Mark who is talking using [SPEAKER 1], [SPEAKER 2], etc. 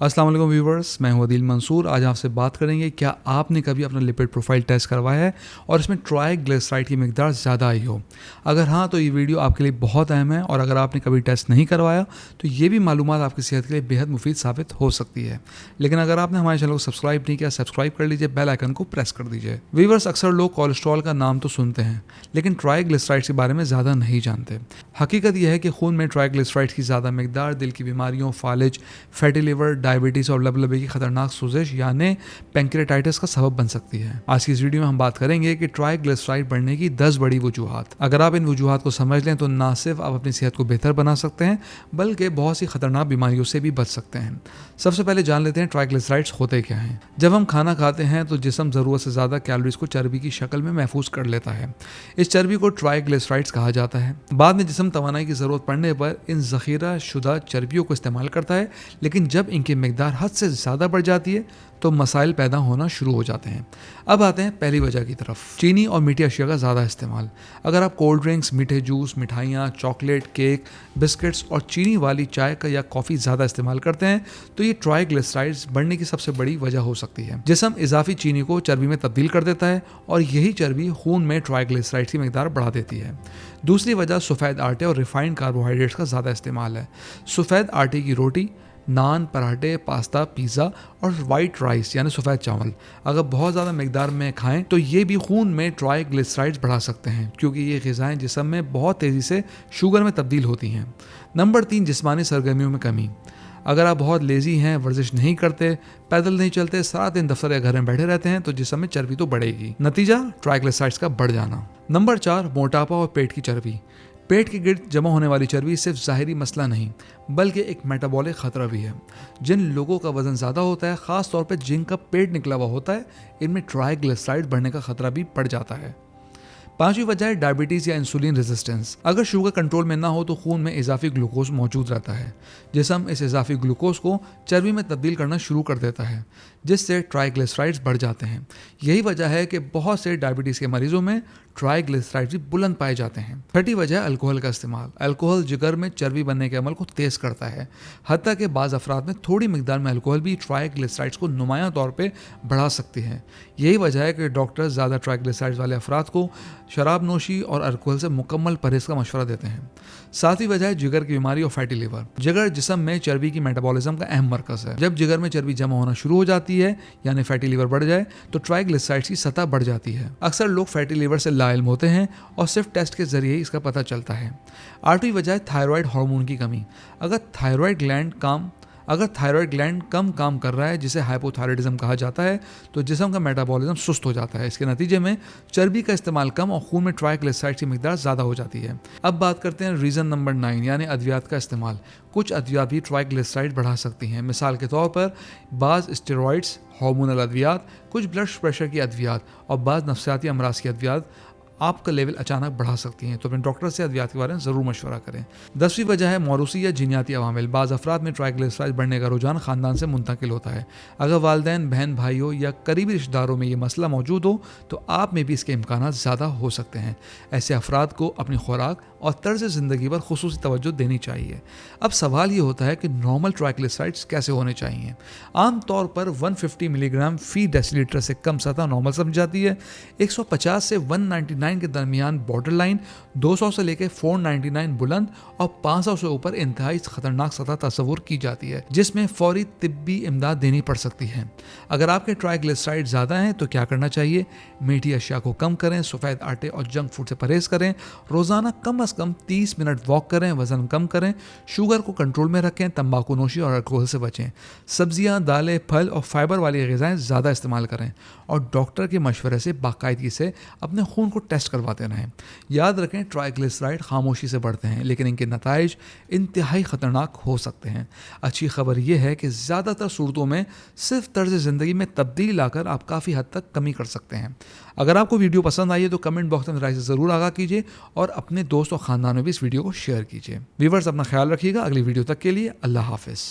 [SPEAKER 1] अस्सलाम वालेकुम व्यूवर्स, मैं हूं अदील मंसूर। आज आपसे बात करेंगे क्या आपने कभी अपना लिपिड प्रोफाइल टेस्ट करवाया है और इसमें ट्राइग्लिसराइड की मिकदार ज़्यादा आई हो। अगर हाँ तो ये वीडियो आपके लिए बहुत अहम है, और अगर आपने कभी टेस्ट नहीं करवाया तो ये भी मालूमात आपकी सेहत के लिए बेहद मुफीद साबित हो सकती है। लेकिन अगर आपने हमारे चैनल को सब्सक्राइब नहीं किया, सब्सक्राइब कर लीजिए, बेल आइकन को प्रेस कर दीजिए। व्यूवर्स, अक्सर लोग कोलेस्ट्रॉल का नाम तो सुनते हैं लेकिन ट्राइग्लिसराइड्स के बारे में ज़्यादा नहीं जानते। हकीकत यह है कि खून में ट्राइग्लिसराइड्स की ज़्यादा मिकदार दिल की बीमारियों, फालिज, फैटी लिवर, डायबिटीज़ और लबलबे की खतरनाक सोजिश यानी पैंक्रेटाइटिस का सबब बन सकती है। आज की इस वीडियो में हम बात करेंगे कि ट्राइग्लिसराइड बढ़ने की 10 बड़ी वजूहात। अगर आप इन वजूहात को समझ लें तो ना सिर्फ आप अपनी सेहत को बेहतर बना सकते हैं बल्कि बहुत सी खतरनाक बीमारियों से भी बच सकते हैं। सबसे पहले जान लेते हैं ट्राइग्लिसराइड्स होते क्या हैं। जब हम खाना खाते हैं तो जिस्म ज़रूरत से ज़्यादा कैलोरीज को चर्बी की शक्ल में महफूज कर लेता है। इस चर्बी को ट्राइग्लिसराइड्स कहा जाता है। बाद में जिस्म तवानाई की ज़रूरत पड़ने पर इन ज़ख़ीरा शुदा चर्बियों को इस्तेमाल करता है, लेकिन जब इनकी मिकदार हद से ज़्यादा बढ़ जाती है तो मसाइल पैदा होना शुरू हो जाते हैं। अब आते हैं पहली वजह की तरफ, चीनी और मीठी अशिया का ज़्यादा इस्तेमाल। अगर आप कोल्ड ड्रिंक्स, मीठे जूस, मिठाइयाँ, चॉकलेट, केक, बिस्किट्स और चीनी वाली चाय का या कॉफ़ी ज़्यादा इस्तेमाल करते हैं तो ये ट्राइग्लिसराइड्स बढ़ने की सबसे बड़ी वजह हो सकती है। जिस्म इजाफी चीनी को चर्बी में तब्दील कर देता है और यही चर्बी खून में ट्राइग्लिसराइड्स की मिकदार बढ़ा देती है। दूसरी वजह सफ़ेद आटे और रिफाइंड कार्बोहाइड्रेट्स का ज़्यादा इस्तेमाल है। सफ़ेद आटे की रोटी, नान, पराठे, पास्ता, पिज़्ज़ा और वाइट राइस यानी सफ़ेद चावल अगर बहुत ज़्यादा मिकदार में खाएं तो ये भी खून में ट्राइग्लिसराइड्स बढ़ा सकते हैं, क्योंकि ये ग़िज़ाएं जिस्म में बहुत तेज़ी से शुगर में तब्दील होती हैं। नंबर 3, जिस्मानी सरगर्मियों में कमी। अगर आप बहुत लेज़ी हैं, वर्जिश नहीं करते, पैदल नहीं चलते, सारा दिन दफ्तर या घर में बैठे रहते हैं तो जिस्म में चर्बी तो बढ़ेगी। नतीजा ट्राइग्लिसराइड्स का बढ़ जाना। नंबर 4, मोटापा और पेट की चर्बी। पेट के गिर्द जमा होने वाली चर्बी सिर्फ ज़ाहिरी मसला नहीं बल्कि एक मेटाबॉलिक ख़तरा भी है। जिन लोगों का वज़न ज़्यादा होता है, ख़ास तौर पे जिनका पेट निकला हुआ होता है, इनमें ट्राइग्लिसराइड बढ़ने का ख़तरा भी बढ़ जाता है। पांचवी वजह है डायबिटीज़ या इंसुलिन रेजिस्टेंस। अगर शुगर कंट्रोल में ना हो तो खून में इजाफी ग्लूकोज मौजूद रहता है। जिस्म इस इजाफी ग्लूकोज को चर्बी में तब्दील करना शुरू कर देता है, जिससे ट्राइग्लिसराइड्स बढ़ जाते हैं। यही वजह है कि बहुत से डायबिटीज़ के मरीजों में ट्राइग्लिसराइड्स भी बुलंद पाए जाते हैं। छठी वजह है अल्कोहल का इस्तेमाल। अल्कोहल जिगर में चर्बी बनने के अमल को तेज़ करता है। हत्ता के बाज़ अफराद में थोड़ी मिकदार में अल्कोहल भी ट्राइग्लिसराइड्स को नुमायां तौर पे बढ़ा सकती है। यही वजह है कि डॉक्टर ज़्यादा ट्राइग्लिसराइड्स वाले अफराद को शराब नोशी और अल्कोहल से मुकम्मल परहेज़ का मशवरा देते हैं। सातवीं वजह है जिगर की बीमारी और फैटी लिवर। जिगर जिस्म में चर्बी की मेटाबॉलिज्म का अहम मरकज़ है। जब जिगर में चर्बी जमा होना शुरू हो जाती है यानी फैटी लिवर बढ़ जाए तो ट्राइग्लिसराइड्स की सतह बढ़ जाती है। अक्सर लोग फैटी लिवर से लाइल्म होते हैं और सिर्फ टेस्ट के जरिए इसका पता चलता है। आठवीं वजह है थायराइड हार्मोन की कमी। अगर थायराइड ग्लैंड कम काम कर रहा है, जिसे हाइपोथायराइडिज्म कहा जाता है, तो जिस्म का मेटाबॉलिज्म सुस्त हो जाता है। इसके नतीजे में चर्बी का इस्तेमाल कम और खून में ट्राइग्लिसराइड्स की मिकदार ज़्यादा हो जाती है। अब बात करते हैं रीज़न नंबर 9 यानी अद्वियात का इस्तेमाल। कुछ अद्वियात भी ट्राइग्लिसराइड बढ़ा सकती हैं। मिसाल के तौर पर बाज़ स्टेरॉइड्स, हार्मोनल अद्वियात, कुछ ब्लड प्रेशर की अद्वियात और बाज़ नफ्सियाती अमराज की अद्वियात आपका लेवल अचानक बढ़ा सकती हैं, तो अपने डॉक्टर से अद्वियात के बारे में ज़रूर मशवरा करें। 10वीं वजह है मौरूसी या जीनियाती अवामिल। बाज़ अफराद में ट्राइग्लिसराइड बढ़ने का रुझान ख़ानदान से मुंतकिल होता है। अगर वालिदैन, बहन भाइयों या करीबी रिश्तेदारों में ये मसला मौजूद हो तो आप में भी इसके इम्कानात ज़्यादा हो सकते हैं। ऐसे अफराद को अपनी खुराक और तर्ज ज़िंदगी पर खुसूसी तवज्जो देनी चाहिए। अब सवाल ये होता है कि नॉर्मल ट्राइग्लिसराइड्स कैसे होने चाहिए। आम तौर पर 150 मिलीग्राम फी डेसीलीटर से कम सतह नॉर्मल समझी जाती है। 150 से 199 के दरमियान बॉर्डर लाइन, 200 से लेकर 499 बुलंद और 500 से ऊपर इंतहाई खतरनाक सतह तस्वुर की जाती है, जिसमें फौरी तिब्बी इमदाद देनी पड़ सकती है। अगर आपके ट्राइग्लिसराइड ज़्यादा हैं तो क्या करना चाहिए? मीठी अशिया को कम करें, सफ़ेद आटे और जंक फूड से परहेज़ करें, रोज़ाना कम अज़ कम 30 मिनट वॉक करें, वज़न कम करें, शुगर को कंट्रोल में रखें, तंबाकू नोशी और अल्कोहल से बचें, सब्जियां, दालें, फल और फाइबर वाली ग़िज़ाएँ ज़्यादा इस्तेमाल करें और डॉक्टर के मशवरे से बाकायदगी से अपने खून को टेस्ट करवाते रहें। याद रखें, ट्राइग्लिसराइड खामोशी से बढ़ते हैं लेकिन इनके नताइज इंतहाई ख़तरनाक हो सकते हैं। अच्छी खबर यह है कि ज़्यादातर सूरतों में सिर्फ तर्ज ज़िंदगी में तब्दीली लाकर आप काफ़ी हद तक कमी कर सकते हैं। अगर आपको वीडियो पसंद आई है तो कमेंट बॉक्स में राय से ज़रूर आगाह कीजिए और अपने दोस्त और ख़ानदान में भी इस वीडियो को शेयर कीजिए। व्यूअर्स, अपना ख्याल रखिएगा। अगली वीडियो तक के लिए अल्लाह हाफ़िज़।